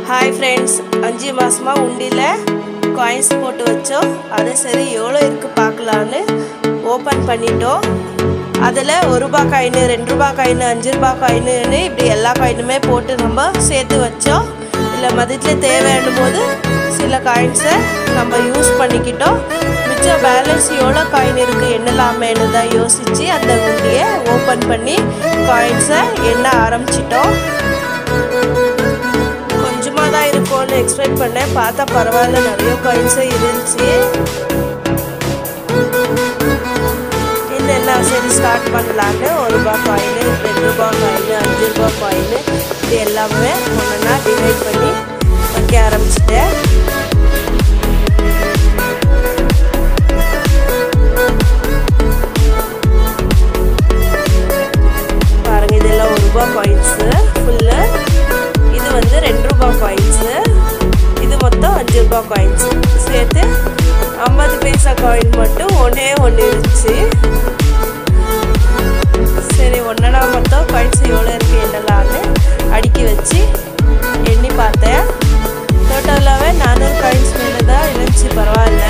hi friends अंजी मासमा उंडीला काइन्स போட்டு வச்சோம் அது சரி எவ்வளவு இருக்கு பார்க்கலாம்னு ஓபன் பண்ணிட்டோம் அதுல 1 ரூபாய் காயின் 2 ரூபாய் காயின் 5 ரூபாய் காயின்னு இப்படி எல்லா காயினுமே போட்டு நம்ம சேர்த்து வச்சோம் இல்ல மதியத்துல தேவையானபோது சில காயின்ஸை நம்ம யூஸ் பண்ணிக்கிட்டோம் மிச்ச பேலன்ஸ் எவ்வளவு காயின் இருக்கு என்னலாமேன்னு தான் யோசிச்சு அந்த உண்டியை ஓபன் பண்ணி காயின்ஸை எண்ண ஆரம்பிச்சிட்டோம் கொஞ்சமாதான் இருக்கும்னு எக்ஸ்பெக்ட் பண்ணேன் பார்த்தா பரவாயில்லை நிறைய காயின்ஸே இருந்துச்சு என்ன சரி ஸ்டார்ட் பண்ணலான்னு 1 ரூபாய் காயின் 2 ரூபாய் காயின் 5 ரூபாய் காயின் இது எல்லாமே ஒன்றா டிவைட் பண்ணி வைக்க ஆரம்பிச்சிட்டேன் பாருங்க இதெல்லாம் 1 ரூபாய் காயின்ஸு ஃபுல்லு இது வந்து 2 ரூபாய் காயின்ஸு இது மொத்தம் 5 ரூபாய் காயின்ஸ் சேர்த்து 50 பைசா காயின் மட்டும் ஒன்று இருந்துச்சு சரி ஒன்றா மொத்தம் காயின்ஸ் எவ்வளோ இருக்குது என்னலான்னு அடுக்கி வச்சு எண்ணி பார்த்தேன் டோட்டலாகவே 400 காயின்ஸ் மேலே தான் இருந்துச்சு பரவாயில்ல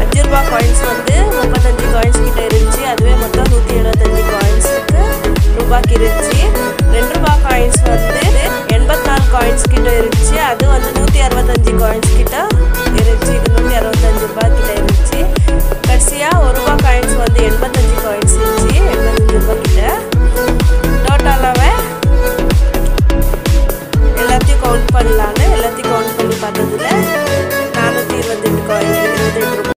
5 ரூபாய் காயின்ஸ் வந்து 35 காயின்ஸ் கிட்ட இருந்துச்சு அதுவே மொத்தம் 175 காயின்ஸுக்கு ரூபாய்க்கு இருந்துச்சு 2 ரூபாய் காயின்ஸ் வந்து 84 காயின்ஸ் கிட்ட இருந்துச்சு அது வந்து 165 காயின்ஸ் கிட்ட